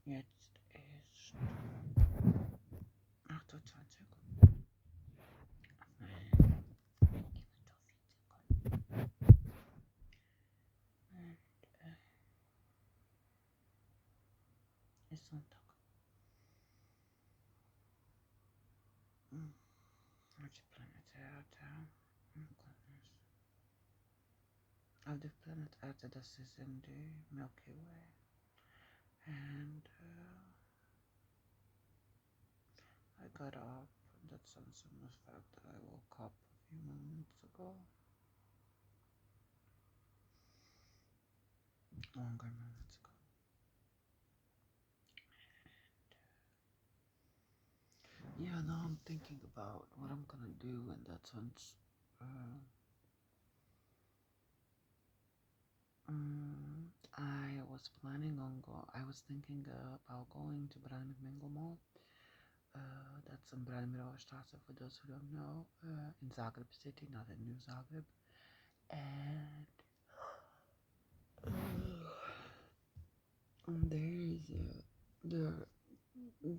Jetzt ist 28. Nein, und ist Sonntag. Which planet Earth? Oh goodness. Of the planet Earth, this is in the Milky Way. And I got up. That sounds from the fact that I woke up a few moments ago. Longer moments ago. And yeah, now I'm thinking about what I'm gonna do in that sense. I was planning on I was thinking about going to Branimir Mall. That's in Branimirova Straße, for those who don't know, in Zagreb city, not in New Zagreb. And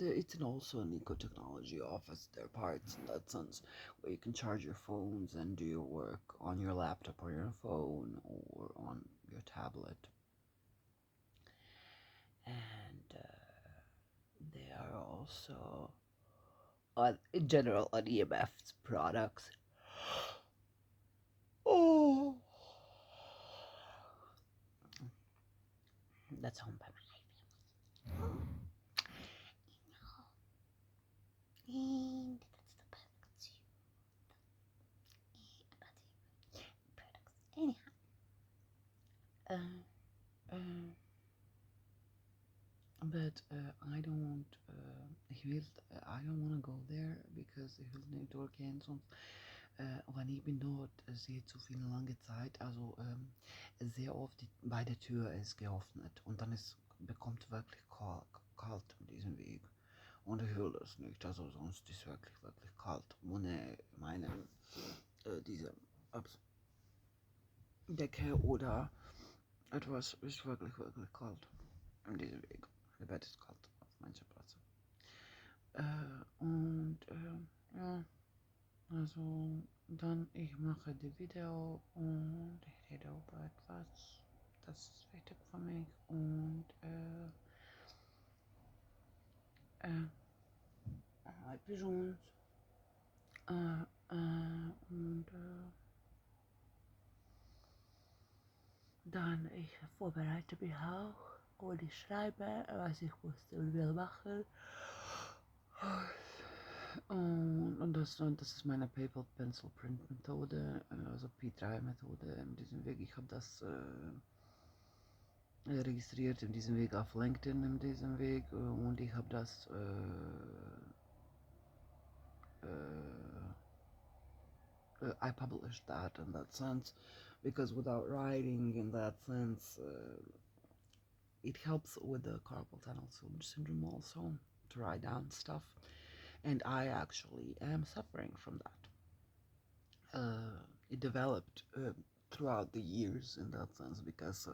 it's also an eco-technology office. There are parts in that sense where you can charge your phones and do your work on your laptop or your phone or on your tablet. And they are also in general on EMF's products. Oh, that's home by my family. And that's the products anyhow. But I don't want to go there because ich will nicht durchgehen, sonst wann ich bin dort, sehe zu viel lange Zeit, also sehr oft bei der Tür ist geöffnet und dann bekommt wirklich kalt mit diesem Weg. Und ich will das nicht, also sonst ist wirklich, wirklich kalt. Ohne diese Decke oder etwas ist wirklich, wirklich kalt in diesem Weg. Der Bett ist kalt auf manchen Plätzen. Ja, also dann ich mache die Video und ich rede über etwas, das ist wichtig für mich und Pigeons und dann ich vorbereite mich auch und ich schreibe, was ich musste und will machen. Und das ist meine Paper Pencil Print Methode, also P3 Methode in diesem Weg. Ich habe das registriert in diesem Weg auf LinkedIn in diesem Weg und ich habe das I published that in that sense because without writing in that sense it helps with the carpal tunnel syndrome also to write down stuff, and I actually am suffering from that. It developed throughout the years in that sense because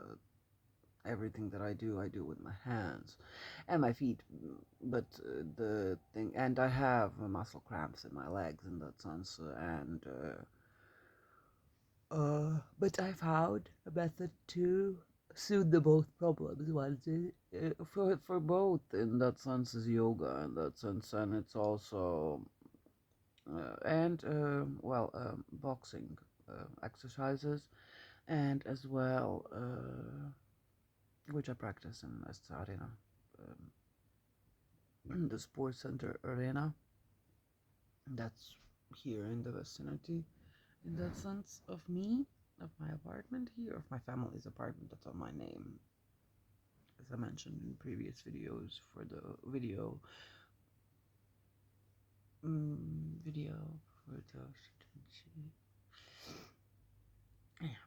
everything that I do with my hands and my feet, but the thing, and I have muscle cramps in my legs in that sense, and but I found a method to soothe the both problems. One for both in that sense is yoga in that sense, and it's also boxing exercises, and as well which I practice in the arena, the sports center arena. That's here in the vicinity, in that sense of me, of my apartment here, of my family's apartment. That's on my name, as I mentioned in previous videos for the video for those who didn't see. Yeah.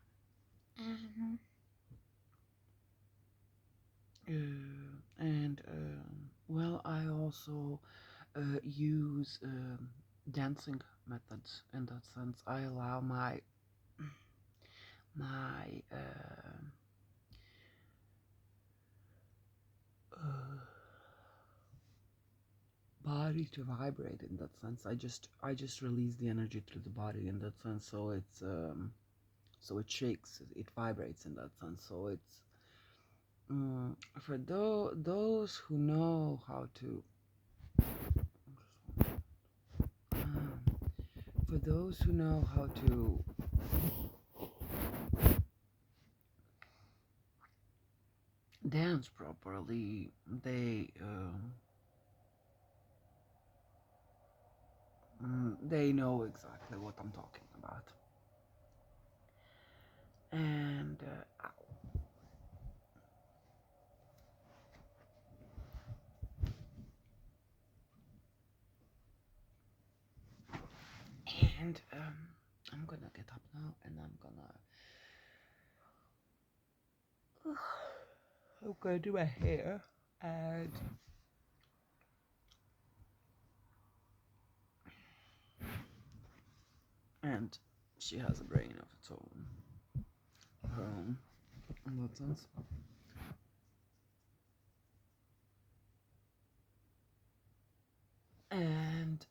Well, I also use dancing methods in that sense. I allow my body to vibrate in that sense. I just release the energy through the body in that sense, so it's so it shakes, it vibrates in that sense. So it's for those who know how to for those who know how to dance properly, they know exactly what I'm talking about. And I'm gonna get up now, and I'm gonna do my hair, and she has a brain of its own, her own, in that sense. And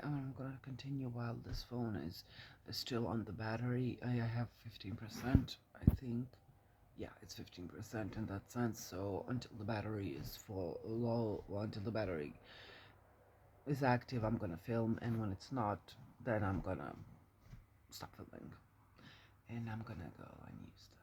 I'm gonna continue while this phone is still on the battery. I have 15%, I think. Yeah, it's 15% in that sense. So until the battery is full, low, well, until the battery is active, I'm gonna film, and when it's not, then I'm gonna stop filming, and I'm gonna go and use the toiletries.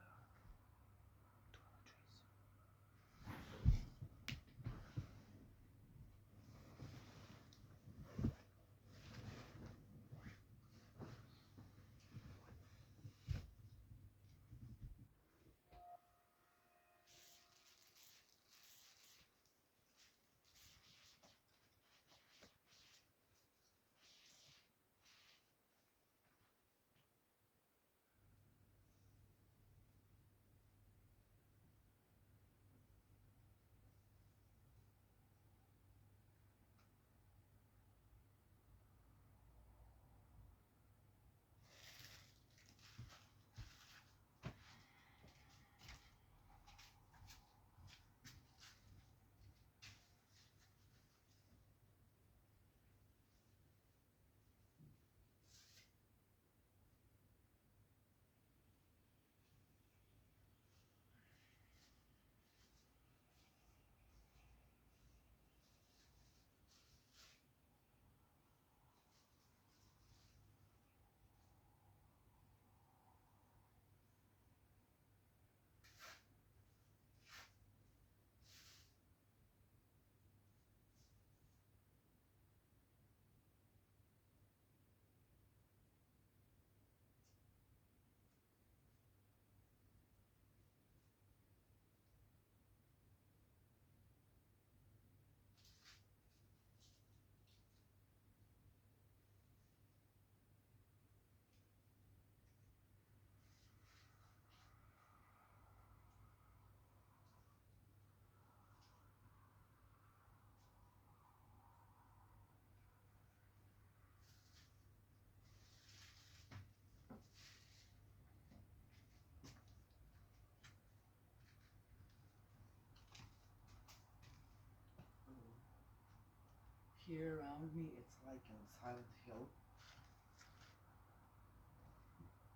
Here around me, it's like in Silent Hill.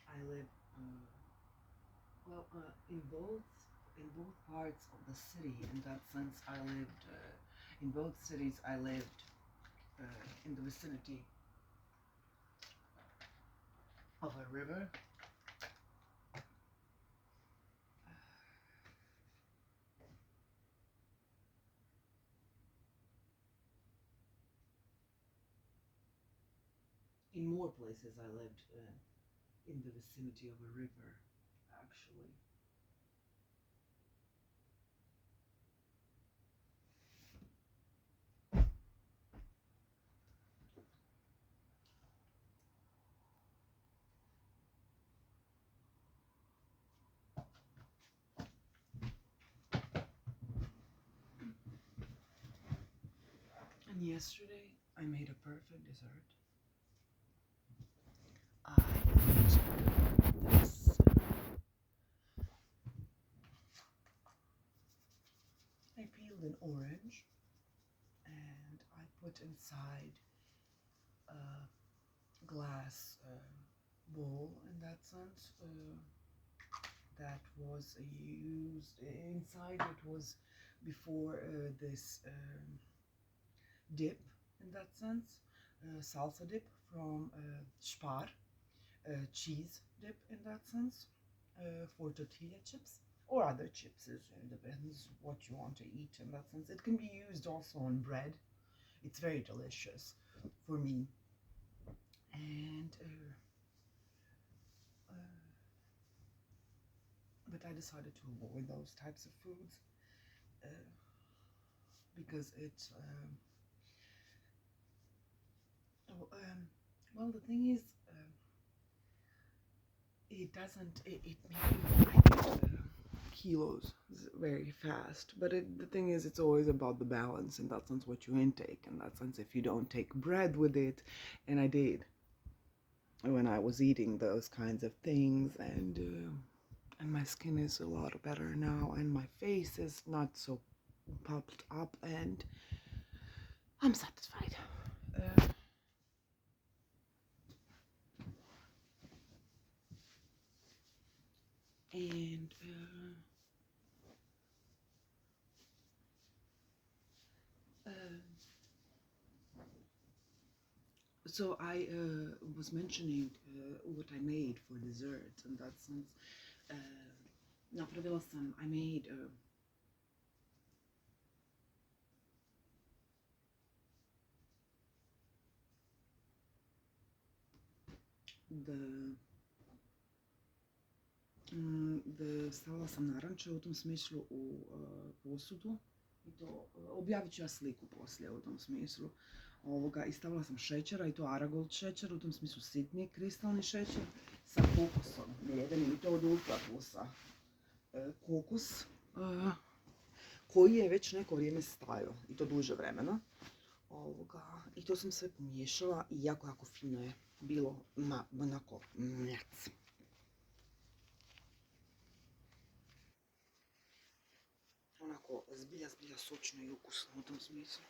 I live in both parts of the city. In that sense, I lived in both cities. I lived in the vicinity of a river. In more places, I lived in the vicinity of a river, actually. And yesterday, I made a perfect dessert. I filled in orange, and I put inside a glass bowl in that sense. That was used inside. It was before this dip in that sense, salsa dip from spar, cheese dip in that sense, for tortilla chips or other chips. It depends what you want to eat in that sense. It can be used also on bread. It's very delicious for me. And but I decided to avoid those types of foods because it's well, the thing is, it doesn't, it makes you like kilos very fast. But the thing is, it's always about the balance in that sense, what you intake in that sense. If you don't take bread with it, and I did when I was eating those kinds of things, and my skin is a lot better now, and my face is not so puffed up, and I'm satisfied. And so I was mentioning what I made for dessert in that sense. Napravila sam, I made stavila sam naranče u tom smislu u posudu. I to, objavit ću ja sliku poslije u tom smislu. I stavila sam šećera, i to Aragold šećer, u tom smislu sitni kristalni šećer, sa kokosom mljevenim, i to od Ultra Plusa. Kokos, koji je već neko vrijeme stajao, i to duže vremena. I to sam sve pomiješala i jako, jako fino je bilo, onako, mljac. Onako, zbilja sočno i ukusno u tom smislu.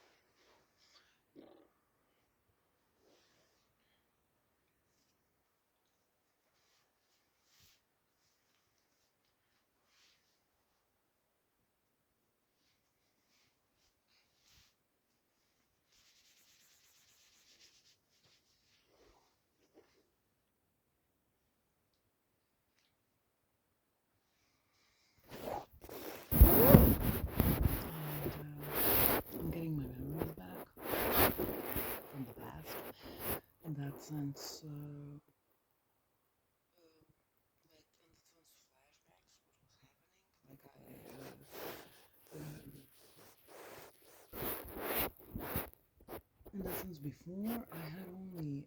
I'm getting my memories back from the past. In that sense, flashbacks, what was happening. In that sense, before I had only,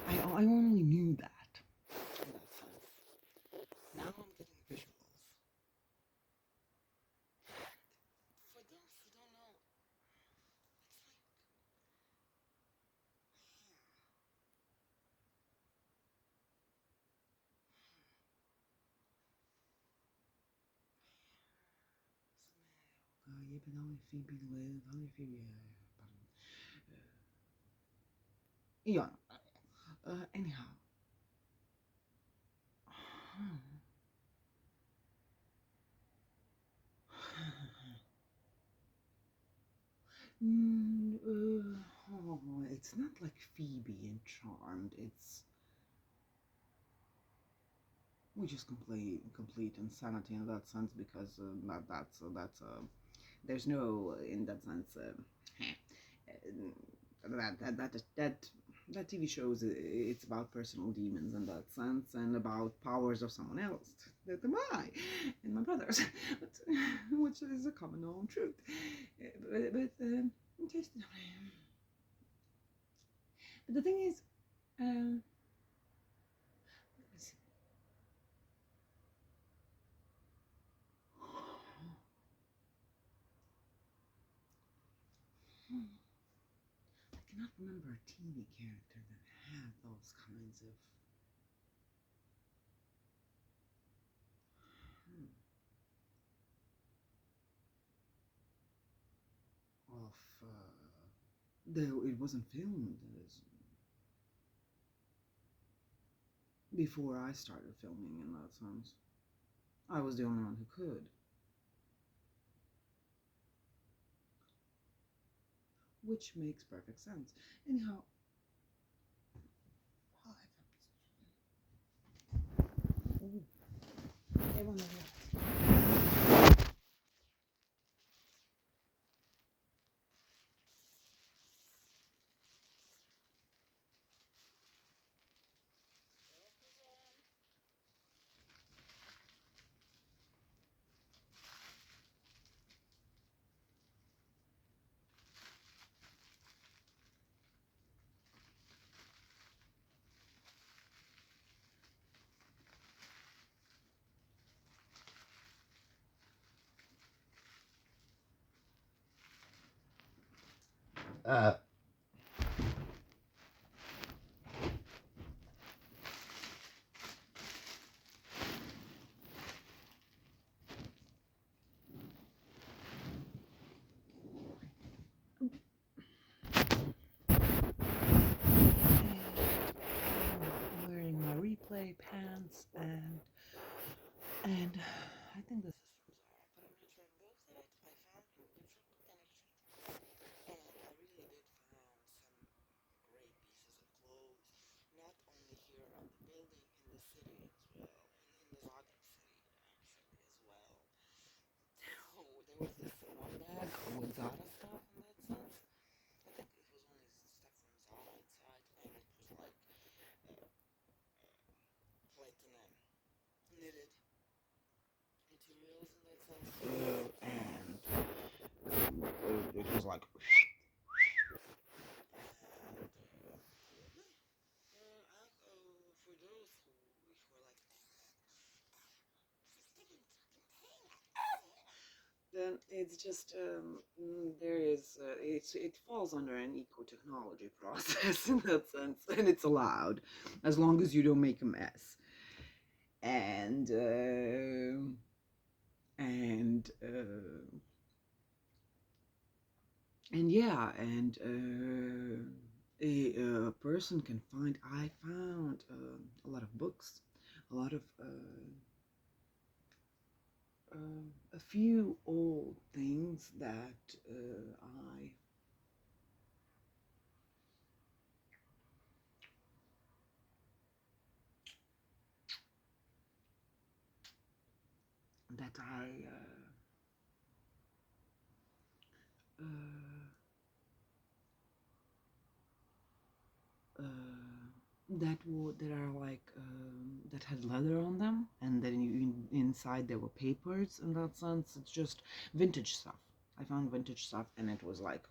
I only knew that. In that sense, now I'm getting visuals. For those who don't know, it's like jebe, da li je Phoebe gleda, da li je Phoebe, pardon. I ono, anyhow. It's not like Phoebe in Charmed. It's which is complete insanity in that sense, because there's no, in that sense, that TV shows, it's about personal demons in that sense, and about powers of someone else, that I and my brothers, which is a common known truth. But the thing is, I cannot remember a TV character that had those kinds of though it wasn't filmed before I started filming in that sense. I was the only one who could. Which makes perfect sense. Anyhow, uh, wearing my replay pants, and I think this is from Zara, but I'm not sure. Both that I found in different connections, and I really did find some great pieces of clothes, not only here at the building, in the city as well, in the Zagreb city actually as well. Oh, there was this one bag with Zara stuff in that sense. I think it was only stuff from Zara inside, and it was like platinum knitted materials in that sense. And it was like, for those who are like, then it's just there is it falls under an eco-technology process in that sense, and it's allowed as long as you don't make a mess. And and yeah, and a person can find. I found a lot of books, a lot of a few old things that I that I uh, uh, that are like that had leather on them, and then inside there were papers. In that sense, it's just vintage stuff. I found vintage stuff, and it was like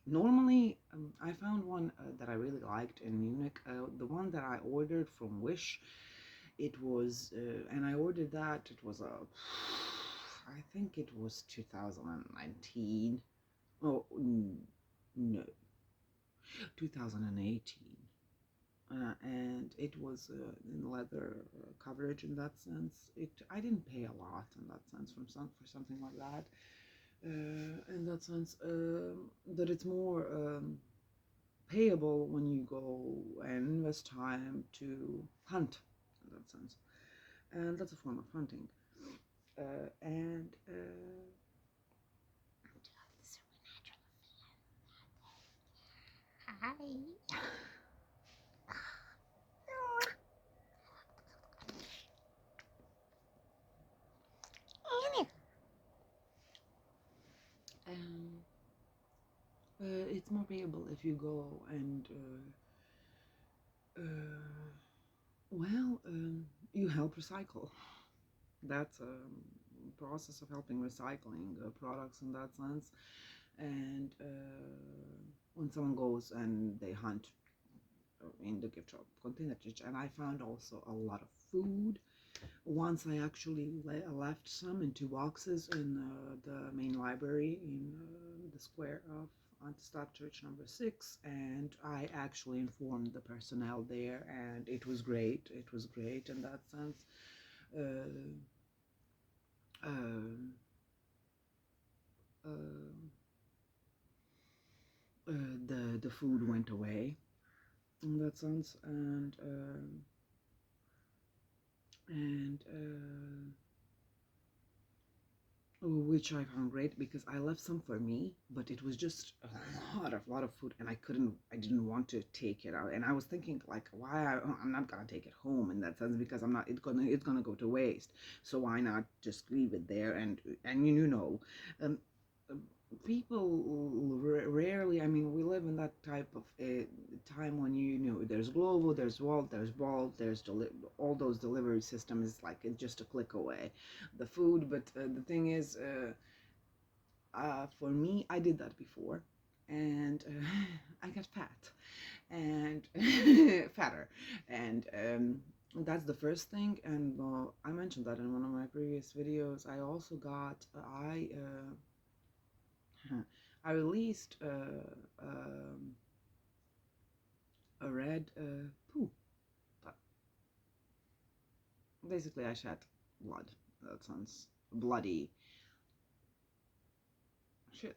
normally I found one that I really liked in Munich. The one that I ordered from Wish, it was, and I ordered that. It was I think it was 2019. Oh no, 2018. And it was in leather coverage in that sense. I didn't pay a lot in that sense for something like that. In that sense, that it's more payable when you go and invest time to hunt in that sense, and that's a form of hunting. And hi. Um, it's more payable if you go and well, you help recycle. That's a process of helping recycling products in that sense. And when someone goes and they hunt in the gift shop container, and I found also a lot of food. Once I actually left some in 2 boxes in the main library in the square of Antistad Church number 6, and I actually informed the personnel there, and it was great. It was great in that sense. Uh, uh, uh, food went away in that sense, and which I found great because I left some for me, but it was just a lot of food, and I didn't want to take it out, and I was thinking like, I'm not gonna take it home in that sense because it's gonna go to waste, so why not just leave it there, and um, people rarely, I mean, we live in that type of time when there's Glovo, there's Bolt, there's all those delivery systems, like it's just a click away, the food. But the thing is, for me, I did that before, and I got fat and fatter, and that's the first thing. And I mentioned that in one of my previous videos. I also got I released a red poo. But basically, I shed blood. That sounds bloody shit.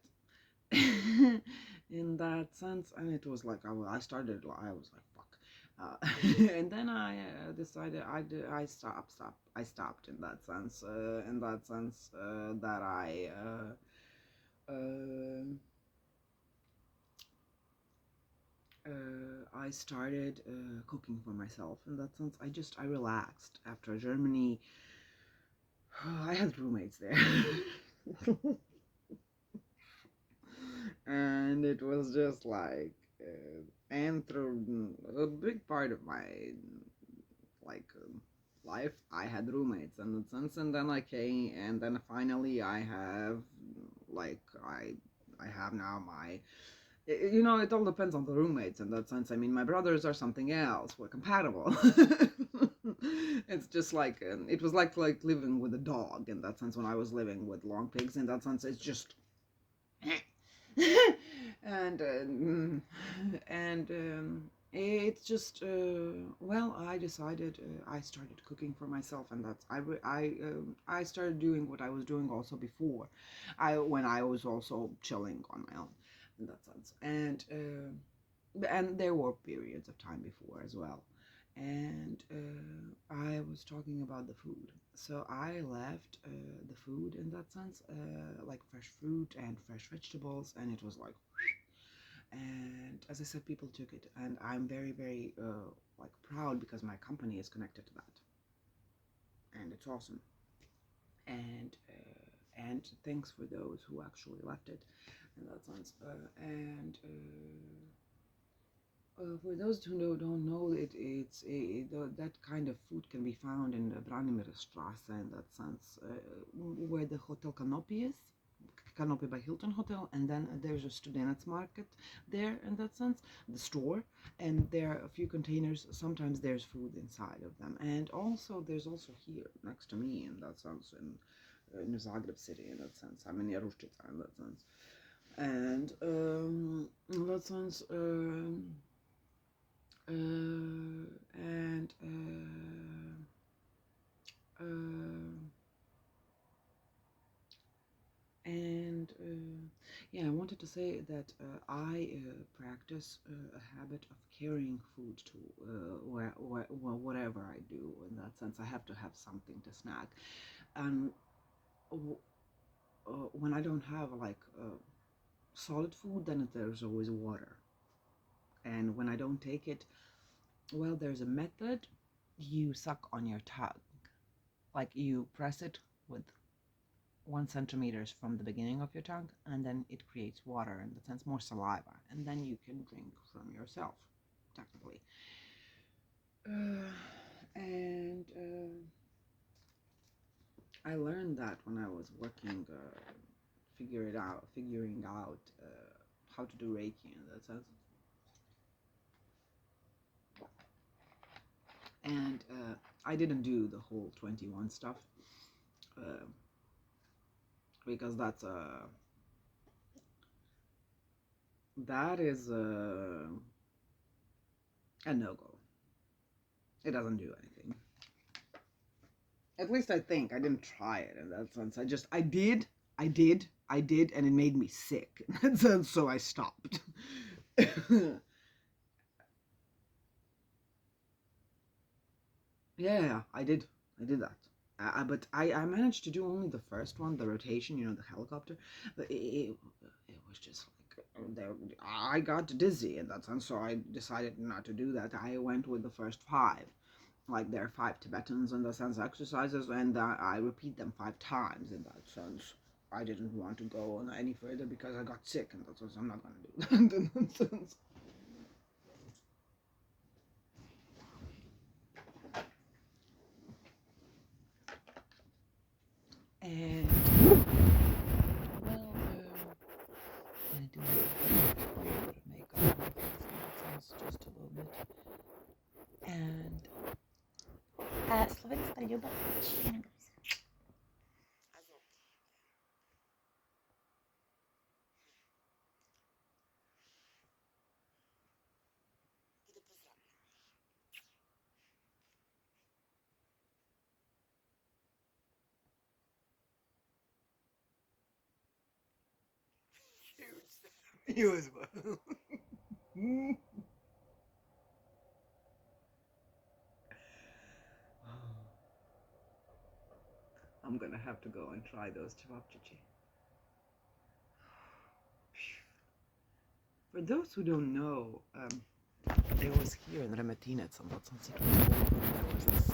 In that sense, and it was like I was like, fuck. And then I decided I stopped in that sense. That I started cooking for myself. In that sense, I relaxed after Germany. I had roommates there. And it was just like, and through a big part of my life, I had roommates in that sense, and then I came, and then finally I have I have now my, it all depends on the roommates in that sense. I mean, my brothers are something else. We're compatible. It's just like, it was like living with a dog in that sense when I was living with long pigs. In that sense, it's just and it's just well, I decided, I started cooking for myself, and that's I started doing what I was doing also before, when I was also chilling on my own in that sense, and there were periods of time before as well, and I was talking about the food. So I left the food in that sense, like fresh fruit and fresh vegetables, and it was like, and as I said, people took it, and I'm very, very proud because my company is connected to that, and it's awesome. And thanks for those who actually left it in that sense. For those who don't know, that kind of food can be found in the Branimirstrasse in that sense, where the Hotel Canopy is, Canopy by Hilton Hotel, and then there's a Students Market there in that sense, the store, and there are a few containers. Sometimes there's food inside of them, and also there's also here next to me in that sense, in Zagreb city in that sense. I'm in Jaruščica in that sense, and in that sense. Yeah, I wanted to say that I practice a habit of carrying food to whatever I do. In that sense, I have to have something to snack, and when I don't have solid food, then there's always water. And when I don't take it, well, there's a method. You suck on your tongue, like you press it with 1 centimeter from the beginning of your tongue, and then it creates water, in the sense more saliva, and then you can drink from yourself, technically. I learned that when I was working, figuring out how to do Reiki in that sense. And I didn't do the whole 21 stuff, because that is a no-go. It doesn't do anything. At least I think. I didn't try it in that sense. I did, and it made me sick in that sense, so I stopped. Yeah, I did. I did that. But I managed to do only the first one, the rotation, the helicopter. But it was just like I got dizzy in that sense, so I decided not to do that. I went with the first five. Like there are five Tibetans in the sense exercises, and I repeat them 5 times in that sense. I didn't want to go on any further because I got sick in that sense. I'm not going to do that in that sense. And well, I do a little bit of makeup on my face in that sense, just a little bit. And Slovenska ljubav. you as well. I'm gonna have to go and try those cevapcici. For those who don't know, there was here in Remetinec on that sunset. There was this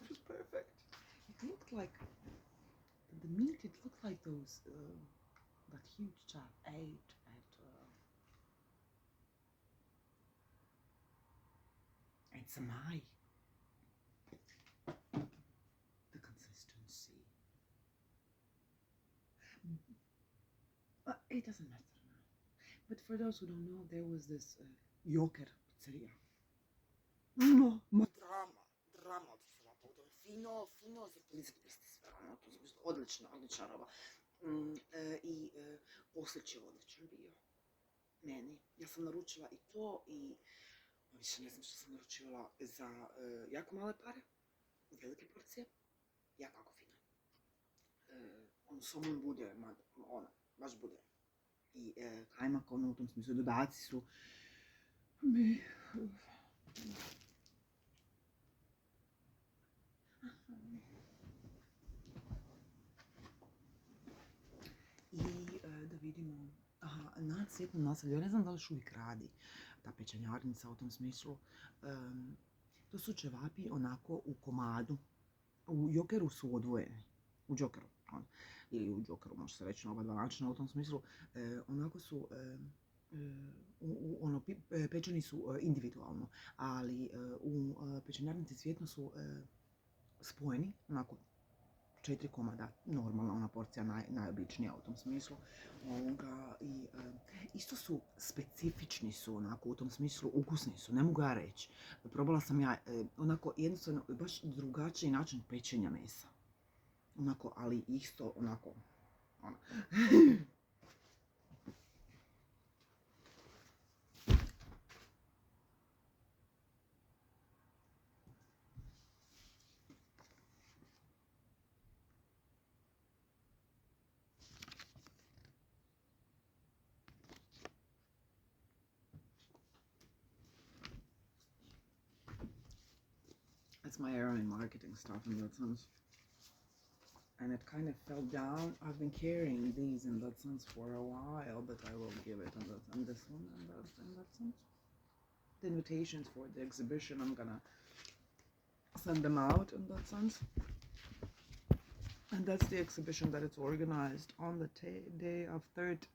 It was perfect. It looked like the meat. It looked like those that huge chap ate at Samai. The consistency. It doesn't matter now. But for those who don't know, there was this Joker pizzeria. No, ma drama od cevapa. Fino za polizati sve. Odlična roba. I oslić je odličan bio. Meni. Ja sam naručila i to i više ne znam što sam naručivala za jako male pare, velike porcije, jako fino. Somun bude, baš bude. I kajmak, u tom smislu, dodaci su I da vidimo, na Cvjetnom naselju, ja ne znam da li još uvijek radi ta pečenjarnica u tom smislu. To su ćevapi onako u komadu. U Jokeru su odvojeni. U Jokeru. Ili u Jokeru, može se reći na oba dva načina u tom smislu. Onako su pečeni su individualno, ali u pečenjarnici Cvjetno su spojeni, onako 4 komada, normalna ona porcija, najobičnija u tom smislu. I isto su specifični su, onako, u tom smislu, ukusni su, ne mogu ja reći. Probala sam ja, onako, jednostavno, baš drugačiji način pečenja mesa. Onako, ali isto, onako, That's my error in marketing stuff in that sense. And it kind of fell down. I've been carrying these in that sense for a while, but I will give it on this one in that sense. The invitations for the exhibition, I'm gonna send them out in that sense. And that's the exhibition that it's organized on the day of 3rd.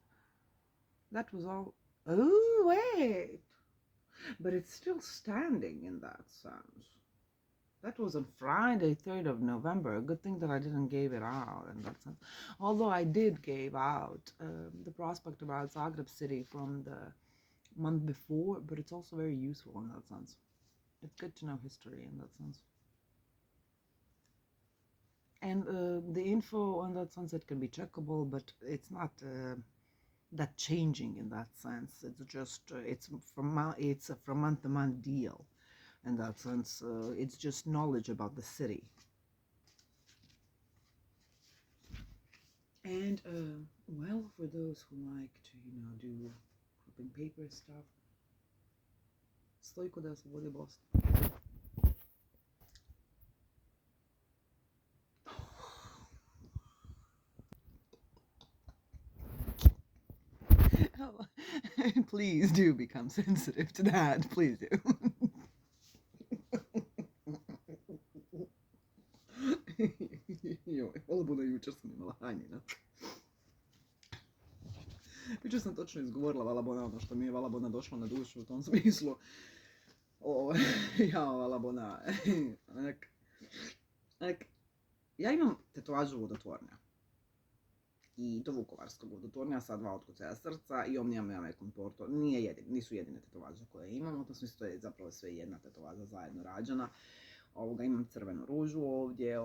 That was all. Oh, wait! But it's still standing in that sense. That was on Friday, 3rd of November. A good thing that I didn't give it out in that sense. Although I did give out the prospect about Zagreb city from the month before, but it's also very useful in that sense. It's good to know history in that sense. And the info in that sense, it can be checkable, but it's not that changing in that sense. It's just it's from month to month deal in that sense. It's just knowledge about the city. And well, for those who like to do clipping paper stuff, Stojko da Slobodi Bosna. Please do become sensitive to that. Please do. Joj, hvala Boga, jučer sam imala Hanjina. Jučer sam točno izgovorila Valabona, ono što mi je Valabona došlo na dušu u tom smislu. Valabona. Ja imam tetovažu vodotvornja. I to vukovarskog vodotvornja sa 2 otkucaja srca i Omnium Comporto. Nisu jedine tetovaže koje imam, u tom smislu to je zapravo sve jedna tetovaža zajedno rađena. Imam crvenu ružu ovdje,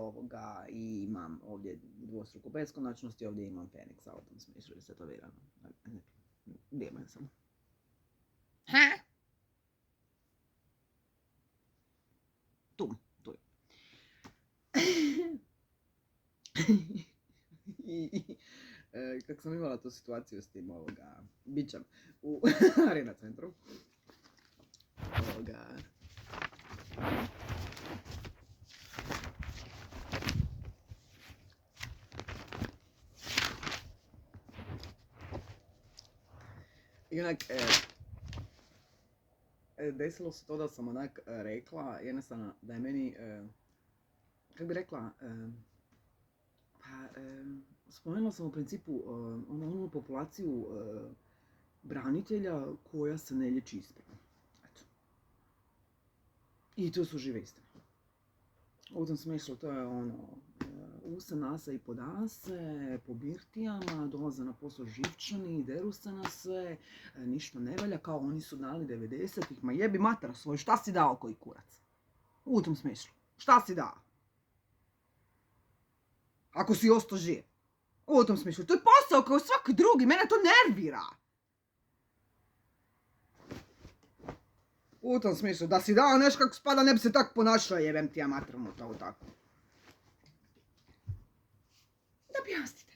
i imam ovdje dvostruku beskonačnost i ovdje imam Feniksa, u tom smislu je tetovirano. Dijeman sam. Tu je. Kako sam imala tu situaciju s tim bićem u Arena centru. I onak, desilo se to da sam onak rekla, jednostavno da je meni, kako bi rekla, spomenula sam u principu onu populaciju branitelja koja se ne liječi ispravno. Eto. I to su žive istine. U tom smislu to je use nase i podase, po birtijama, dolaze na posao živčani, deru se na sve, ništa ne valja, kao oni su dali 90-ih, ma jebi matera svoj, šta si dao koji kurac? U tom smislu, šta si dao? Ako si ostao živ. U tom smislu, to je posao kao svaki drugi, mene to nervira. U tom smislu, da si dao nešto kako spada, ne bi se tako ponašao, jebem ti ja matermu to tako. Da objasnite.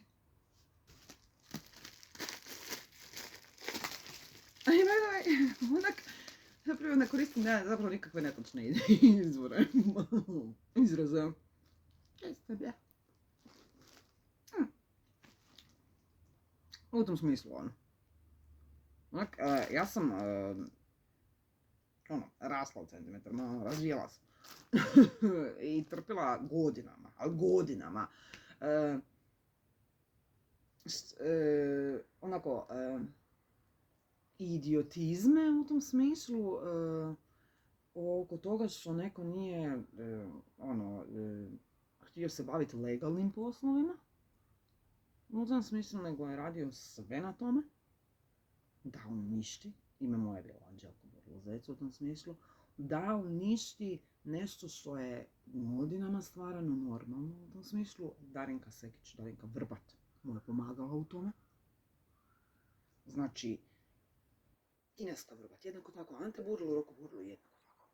Zapravo ne koristim zapravo nikakve netočne izvore. Izraza. U tom smislu, ja sam rasla u centimetrima, razvijela sam. I trpila godinama. Idiotizme u tom smislu, oko toga što neko nije, htio se baviti legalnim poslovima. U tom smislu nego je radio sve na tome, da uništi, ime moje je bilo Anđelko Borlozec u tom smislu, da uništi nešto što je godinama stvarano normalno u tom smislu. Darinka Vrbat mu je pomagala u tome. Znači, kineska Vrbat, jednako tako, Ante Burlu, Roko Burlu, jednako tako.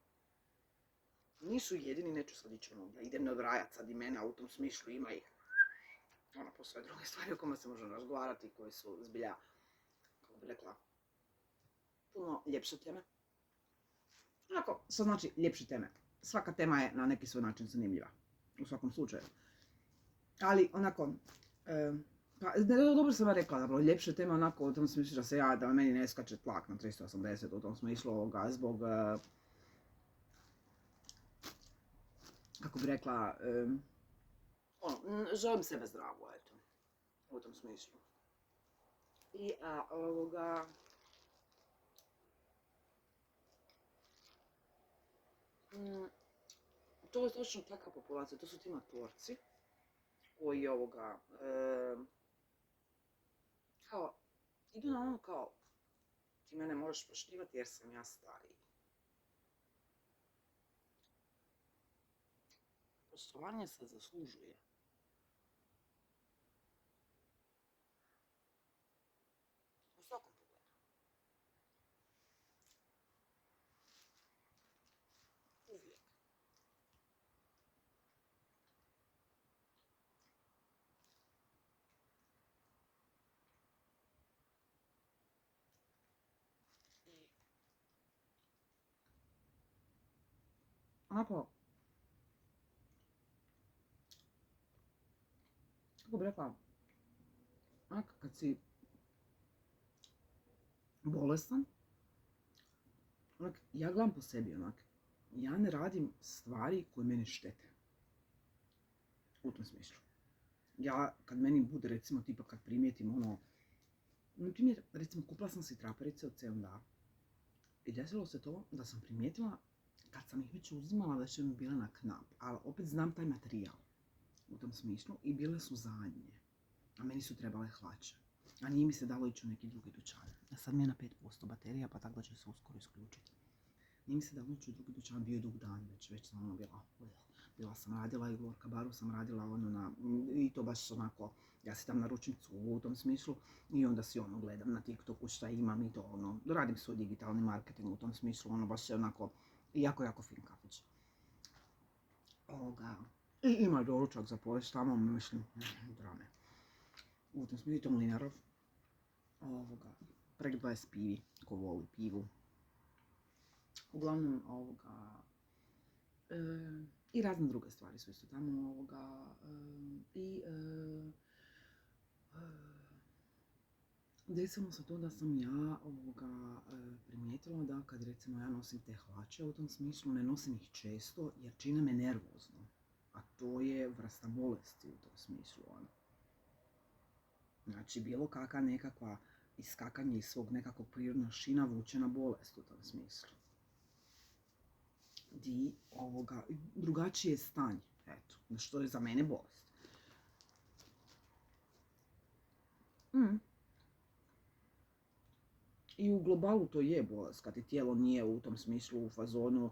Nisu jedini, neću sad ići da idem nabrajati sad imena, u tom smislu ima ih. Postoje druge stvari o kojima se možemo razgovarati, koje su zbilja, kako bi rekla, puno ljepše teme. Što znači ljepše teme? Svaka tema je na neki svoj način zanimljiva, u svakom slučaju. Ali, dobro sam rekla, zapravo, ljepše teme u tom smislu da meni ne skače tlak na 380, u tom smislu zbog, kako bi rekla, želim sebe zdravo, eto, u tom smislu. I to je točno takva populacija, to su ti matorci koji idu na ti mene možeš poštivati jer sam ja stariji. Poštovanje se zaslužuje. onako, kako bi rekla, onak kad si bolestan, onak, ja gledam po sebi, onak, ja ne radim stvari koje mene štete. U tom smislu. Ja, kad meni bude, recimo, tipa kad primijetim ono, na primjer, recimo, kupila sam si traperice od C&A i desilo se to da sam primijetila kad sam ih već uzimala da će mi bile na knap, ali opet znam taj materijal u tom smislu i bile su zadnje, a meni su trebale hlače, a nije mi se dalo ići u neki drugi dućan. A sad mi je na 5% baterija, pa tako da će se uskoro isključiti. Nije mi se dalo ići u drugi dućan, bio je dug dan, već sam ono bila sam radila i u Orkabaru sam radila ono i to baš onako, ja si tam na ručnicu u tom smislu i onda si ono gledam na TikToku šta imam i to ono, radim svoj digitalni marketing u tom smislu, ono baš je onako jako fin kafić. I ima doručak za pojest tamo, mislim, drame. U tom smislu i to mlinarov. Prek 20 pivi, ko voli pivu. Uglavnom, i razne druge stvari su isto tamo, desilo se to da sam ja primijetila da kad recimo ja nosim te hlače u tom smislu, ne nosim ih često jer čine me nervozno, a to je vrsta bolesti u tom smislu. Znači bilo kakva nekakva iskakanje iz svog nekakvog prirodnog šina vuče na bolest u tom smislu. Drugačije stanje, eto, što je za mene bolest. I u globalu to je bolest, kad ti tijelo nije u tom smislu u fazonu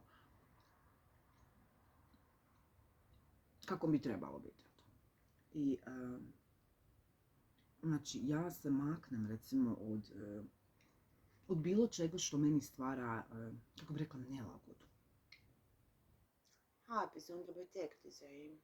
kako bi trebalo biti. I, znači, ja se maknem recimo od bilo čega što meni stvara, kako bi rekla, nelagodu. Abi, så undrar betäckte sig.